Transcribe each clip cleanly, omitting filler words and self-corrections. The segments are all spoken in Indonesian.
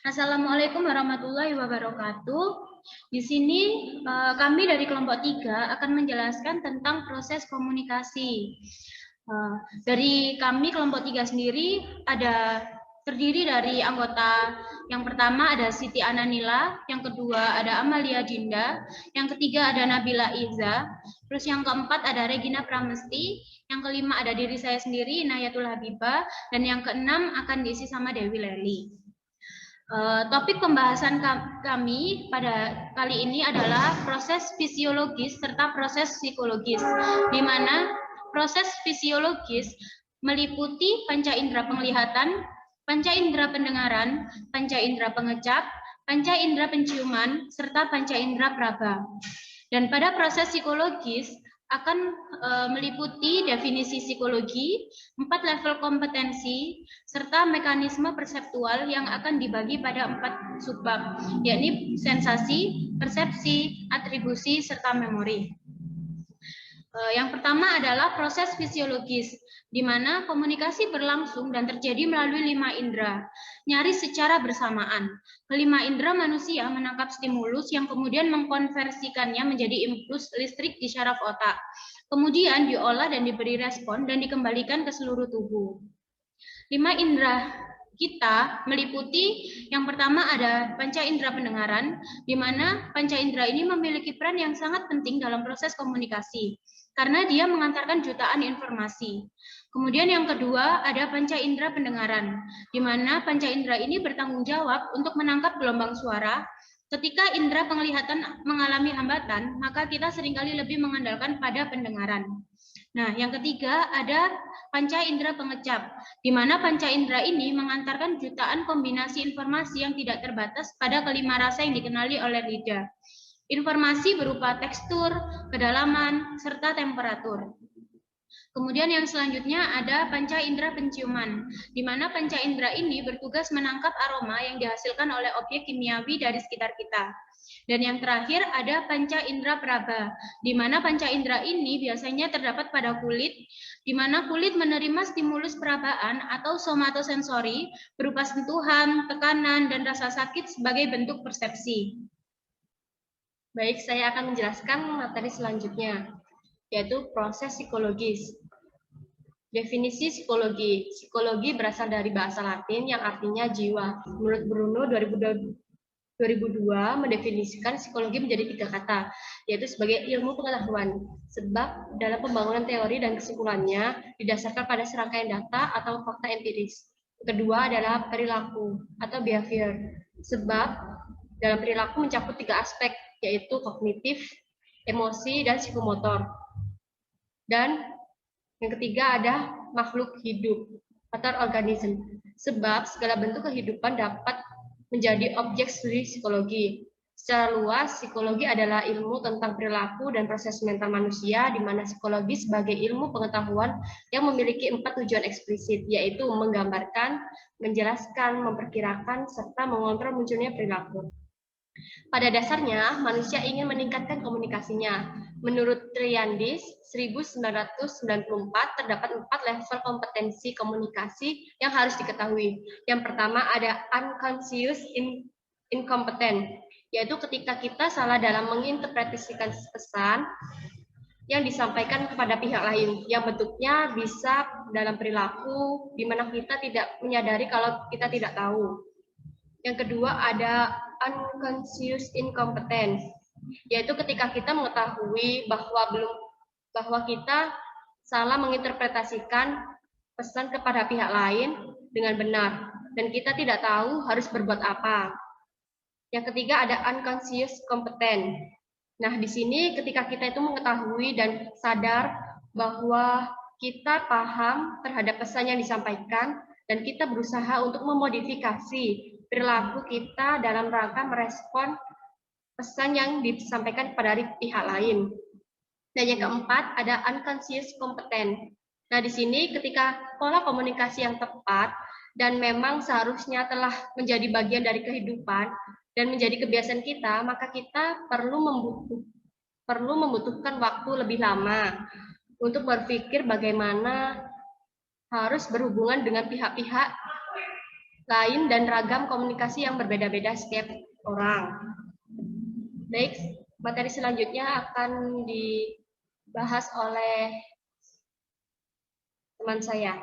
Assalamualaikum warahmatullahi wabarakatuh. Di sini kami dari kelompok 3 akan menjelaskan tentang proses komunikasi. Dari kami kelompok 3 sendiri terdiri dari anggota yang pertama ada Siti Ananila, yang kedua ada Amalia Dinda, yang ketiga ada Nabila Iza, terus yang keempat ada Regina Pramesti, yang kelima ada diri saya sendiri Inayatul Habibah, dan yang keenam akan diisi sama Dewi Leli. Topik pembahasan kami pada kali ini adalah proses fisiologis serta proses psikologis, di mana proses fisiologis meliputi panca indera penglihatan, panca indera pendengaran, panca indera pengecap, panca indera penciuman, serta panca indera peraba. Dan pada proses psikologis akan meliputi definisi psikologi, 4 level kompetensi, serta mekanisme perseptual yang akan dibagi pada 4 subbab, yakni sensasi, persepsi, atribusi, serta memori. Yang pertama adalah proses fisiologis, di mana komunikasi berlangsung dan terjadi melalui 5 indera, nyaris secara bersamaan. Kelima indera manusia menangkap stimulus yang kemudian mengkonversikannya menjadi impuls listrik di syaraf otak. Kemudian diolah dan diberi respon dan dikembalikan ke seluruh tubuh. 5 indera kita meliputi yang pertama ada panca indera pendengaran, di mana panca indera ini memiliki peran yang sangat penting dalam proses komunikasi karena dia mengantarkan jutaan informasi. Kemudian yang kedua ada panca indera pendengaran, di mana panca indera ini bertanggung jawab untuk menangkap gelombang suara. Ketika indera penglihatan mengalami hambatan, maka kita seringkali lebih mengandalkan pada pendengaran. Nah, yang ketiga ada panca indera pengecap, di mana panca indera ini mengantarkan jutaan kombinasi informasi yang tidak terbatas pada kelima rasa yang dikenali oleh lidah. Informasi berupa tekstur, kedalaman, serta temperatur. Kemudian yang selanjutnya ada panca indera penciuman, di mana panca indera ini bertugas menangkap aroma yang dihasilkan oleh objek kimiawi dari sekitar kita. Dan yang terakhir ada panca indera peraba, di mana panca indera ini biasanya terdapat pada kulit, di mana kulit menerima stimulus perabaan atau somatosensori berupa sentuhan, tekanan, dan rasa sakit sebagai bentuk persepsi. Baik, saya akan menjelaskan materi selanjutnya, yaitu proses psikologis. Definisi psikologi. Psikologi berasal dari bahasa Latin yang artinya jiwa. Menurut Bruno 2002 mendefinisikan psikologi menjadi 3 kata, yaitu sebagai ilmu pengetahuan. Sebab dalam pembangunan teori dan kesimpulannya didasarkan pada serangkaian data atau fakta empiris. Kedua adalah perilaku atau behavior. Sebab dalam perilaku mencakup 3 aspek, yaitu kognitif, emosi, dan psikomotor. Dan yang ketiga ada makhluk hidup atau organisme. Sebab segala bentuk kehidupan dapat menjadi objek studi psikologi. Secara luas, psikologi adalah ilmu tentang perilaku dan proses mental manusia, di mana psikologi sebagai ilmu pengetahuan yang memiliki 4 tujuan eksplisit, yaitu menggambarkan, menjelaskan, memperkirakan, serta mengontrol munculnya perilaku. Pada dasarnya, manusia ingin meningkatkan komunikasinya. Menurut Triandis, 1994, terdapat 4 level kompetensi komunikasi yang harus diketahui. Yang pertama ada unconscious incompetent, yaitu ketika kita salah dalam menginterpretasikan pesan yang disampaikan kepada pihak lain, yang bentuknya bisa dalam perilaku, di mana kita tidak menyadari kalau kita tidak tahu. Yang kedua ada unconscious incompetence, yaitu ketika kita mengetahui bahwa kita salah menginterpretasikan pesan kepada pihak lain dengan benar dan kita tidak tahu harus berbuat apa. Yang ketiga ada unconscious competent. Nah, di sini ketika kita itu mengetahui dan sadar bahwa kita paham terhadap pesan yang disampaikan dan kita berusaha untuk memodifikasi perilaku kita dalam rangka merespon pesan yang disampaikan kepada pihak lain. Dan yang keempat ada unconscious competent. Nah, di sini ketika pola komunikasi yang tepat dan memang seharusnya telah menjadi bagian dari kehidupan dan menjadi kebiasaan kita, maka kita perlu membutuhkan waktu lebih lama untuk berpikir bagaimana harus berhubungan dengan pihak-pihak lain dan ragam komunikasi yang berbeda-beda setiap orang. Baik, materi selanjutnya akan dibahas oleh teman saya.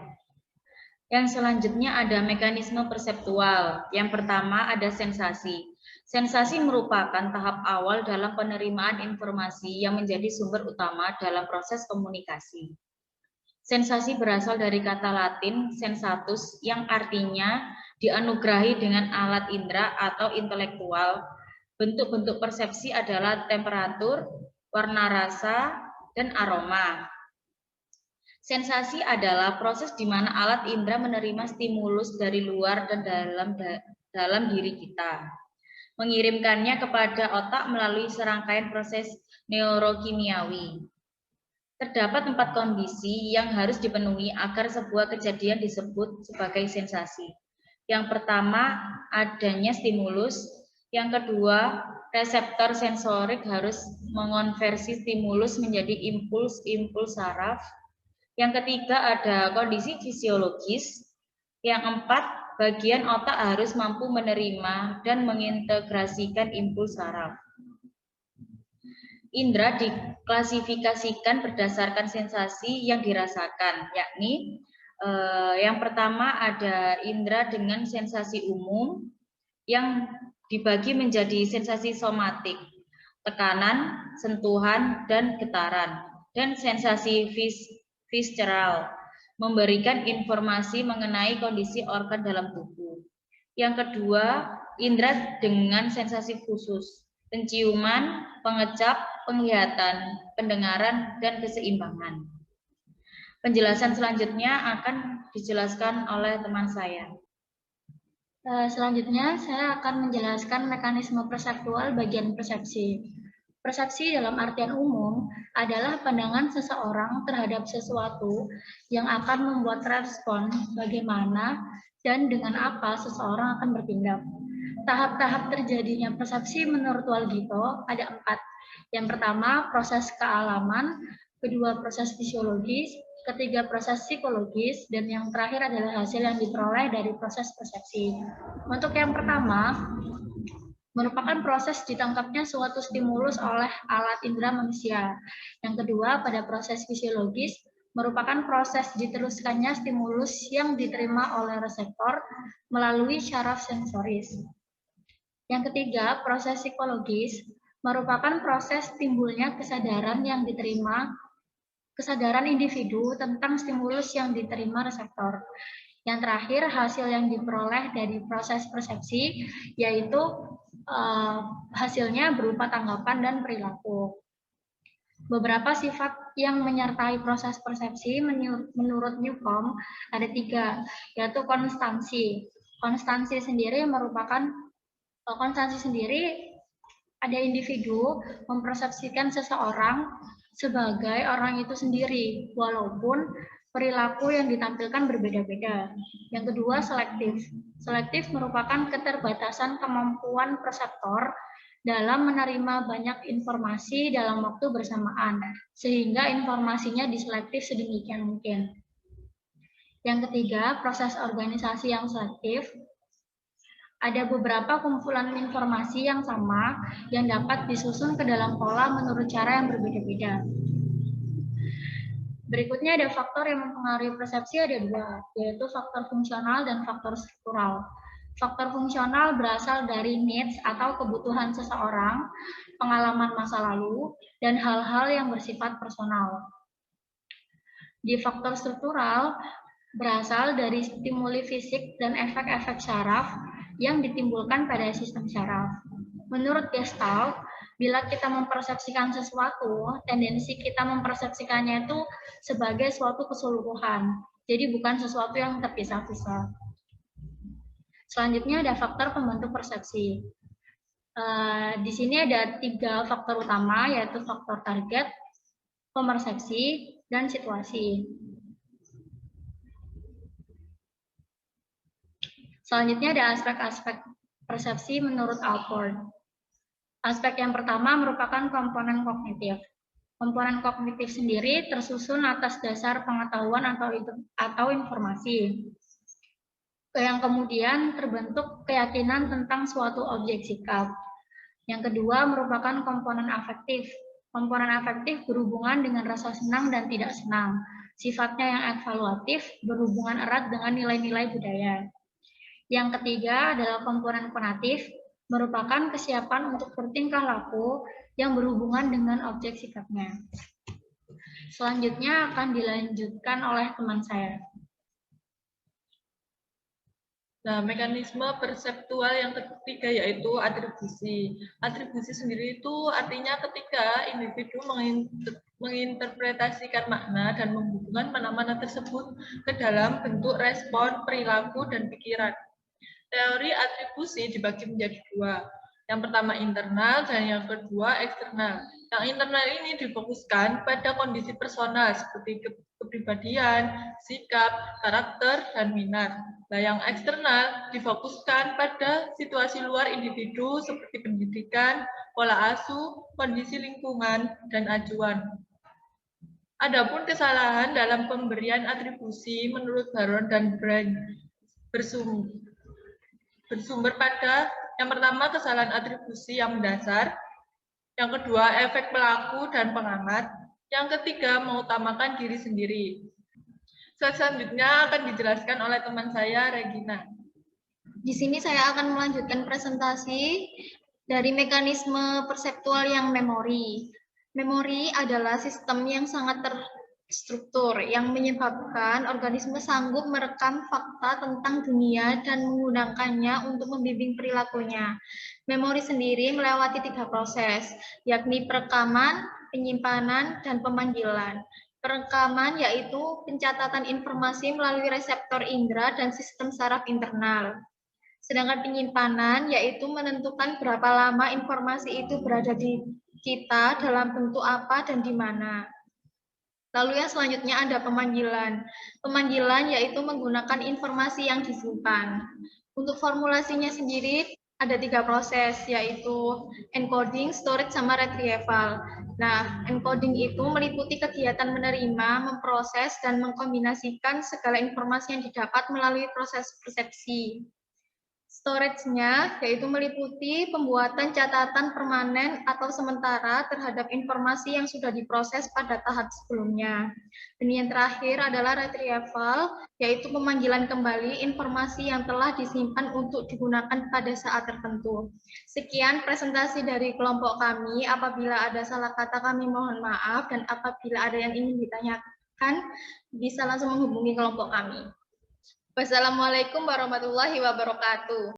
Yang selanjutnya ada mekanisme perseptual. Yang pertama ada sensasi. Sensasi merupakan tahap awal dalam penerimaan informasi yang menjadi sumber utama dalam proses komunikasi. Sensasi berasal dari kata Latin sensatus yang artinya dianugerahi dengan alat indera atau intelektual. Bentuk-bentuk persepsi adalah temperatur, warna rasa, dan aroma. Sensasi adalah proses di mana alat indera menerima stimulus dari luar dan dalam diri kita, mengirimkannya kepada otak melalui serangkaian proses neurokimiawi. Terdapat 4 kondisi yang harus dipenuhi agar sebuah kejadian disebut sebagai sensasi. Yang pertama, adanya stimulus. Yang kedua, reseptor sensorik harus mengonversi stimulus menjadi impuls-impuls saraf. Yang ketiga, ada kondisi fisiologis. Yang keempat, bagian otak harus mampu menerima dan mengintegrasikan impuls saraf. Indra diklasifikasikan berdasarkan sensasi yang dirasakan, yakni yang pertama ada indra dengan sensasi umum yang dibagi menjadi sensasi somatik, tekanan, sentuhan, dan getaran, dan sensasi visceral, memberikan informasi mengenai kondisi organ dalam tubuh. Yang kedua, indra dengan sensasi khusus, penciuman, pengecap, penglihatan, pendengaran, dan keseimbangan. Penjelasan selanjutnya akan dijelaskan oleh teman saya. Selanjutnya, saya akan menjelaskan mekanisme perseptual bagian persepsi. Persepsi dalam artian umum adalah pandangan seseorang terhadap sesuatu yang akan membuat respon bagaimana dan dengan apa seseorang akan bertindak. Tahap-tahap terjadinya persepsi menurut Walgito ada 4. Yang pertama, proses kealaman, kedua, proses fisiologis, ketiga, proses psikologis, dan yang terakhir adalah hasil yang diperoleh dari proses persepsi. Untuk yang pertama, merupakan proses ditangkapnya suatu stimulus oleh alat indera manusia. Yang kedua, pada proses fisiologis, merupakan proses diteruskannya stimulus yang diterima oleh reseptor melalui syaraf sensoris. Yang ketiga, proses psikologis merupakan proses timbulnya kesadaran yang diterima, kesadaran individu tentang stimulus yang diterima reseptor. Yang terakhir, hasil yang diperoleh dari proses persepsi, yaitu hasilnya berupa tanggapan dan perilaku. Beberapa sifat yang menyertai proses persepsi menurut Newcomb ada 3, yaitu konstansi. Konstansi sendiri ada individu mempersepsikan seseorang sebagai orang itu sendiri, walaupun perilaku yang ditampilkan berbeda-beda. Yang kedua, selektif. Selektif merupakan keterbatasan kemampuan perseptor dalam menerima banyak informasi dalam waktu bersamaan, sehingga informasinya diselektif sedemikian mungkin. Yang ketiga, proses organisasi yang selektif. Ada beberapa kumpulan informasi yang sama yang dapat disusun ke dalam pola menurut cara yang berbeda-beda. Berikutnya ada faktor yang mempengaruhi persepsi, ada 2, yaitu faktor fungsional dan faktor struktural. Faktor fungsional berasal dari needs atau kebutuhan seseorang, pengalaman masa lalu, dan hal-hal yang bersifat personal. Di faktor struktural berasal dari stimuli fisik dan efek-efek syaraf yang ditimbulkan pada sistem syaraf. Menurut Gestalt, bila kita mempersepsikan sesuatu, tendensi kita mempersepsikannya itu sebagai suatu keseluruhan, jadi bukan sesuatu yang terpisah-pisah. Selanjutnya ada faktor pembentuk persepsi. Di sini ada 3 faktor utama, yaitu faktor target, pemersepsi, dan situasi. Selanjutnya ada aspek-aspek persepsi menurut Alford. Aspek yang pertama merupakan komponen kognitif. Komponen kognitif sendiri tersusun atas dasar pengetahuan atau informasi. yang kemudian terbentuk keyakinan tentang suatu objek sikap. Yang kedua merupakan komponen afektif. Komponen afektif berhubungan dengan rasa senang dan tidak senang. Sifatnya yang evaluatif berhubungan erat dengan nilai-nilai budaya. Yang ketiga adalah komponen konatif, merupakan kesiapan untuk bertingkah laku yang berhubungan dengan objek sikapnya. Selanjutnya akan dilanjutkan oleh teman saya. Nah, mekanisme perseptual yang ketiga yaitu atribusi. Atribusi sendiri itu artinya ketika individu menginterpretasikan makna dan menghubungkan mana-mana tersebut ke dalam bentuk respon, perilaku, dan pikiran. Teori atribusi dibagi menjadi dua. Yang pertama internal dan yang kedua eksternal. Yang internal ini difokuskan pada kondisi personal seperti kepribadian, sikap, karakter, dan minat. Nah, yang eksternal difokuskan pada situasi luar individu seperti pendidikan, pola asuh, kondisi lingkungan, dan acuan. Adapun kesalahan dalam pemberian atribusi menurut Baron dan Brand bersumber pada yang pertama kesalahan atribusi yang mendasar, yang kedua efek pelaku dan pengamat, yang ketiga mengutamakan diri sendiri. Selanjutnya akan dijelaskan oleh teman saya, Regina. Di sini saya akan melanjutkan presentasi dari mekanisme perseptual yang memori. Memori adalah sistem yang sangat terstruktur yang menyebabkan organisme sanggup merekam fakta tentang dunia dan menggunakannya untuk membimbing perilakunya. Memori sendiri melewati 3 proses, yakni perekaman, penyimpanan, dan pemanggilan. Perekaman yaitu pencatatan informasi melalui reseptor indera dan sistem saraf internal. Sedangkan penyimpanan yaitu menentukan berapa lama informasi itu berada di kita dalam bentuk apa dan di mana. Lalu yang selanjutnya ada pemanggilan. Pemanggilan yaitu menggunakan informasi yang disimpan. Untuk formulasinya sendiri ada 3 proses, yaitu encoding, storage, sama retrieval. Nah, encoding itu meliputi kegiatan menerima, memproses, dan mengkombinasikan segala informasi yang didapat melalui proses persepsi. Storage-nya yaitu meliputi pembuatan catatan permanen atau sementara terhadap informasi yang sudah diproses pada tahap sebelumnya. Dan yang terakhir adalah retrieval, yaitu pemanggilan kembali informasi yang telah disimpan untuk digunakan pada saat tertentu. Sekian presentasi dari kelompok kami. Apabila ada salah kata kami mohon maaf, dan apabila ada yang ingin ditanyakan, bisa langsung menghubungi kelompok kami. Wassalamualaikum warahmatullahi wabarakatuh.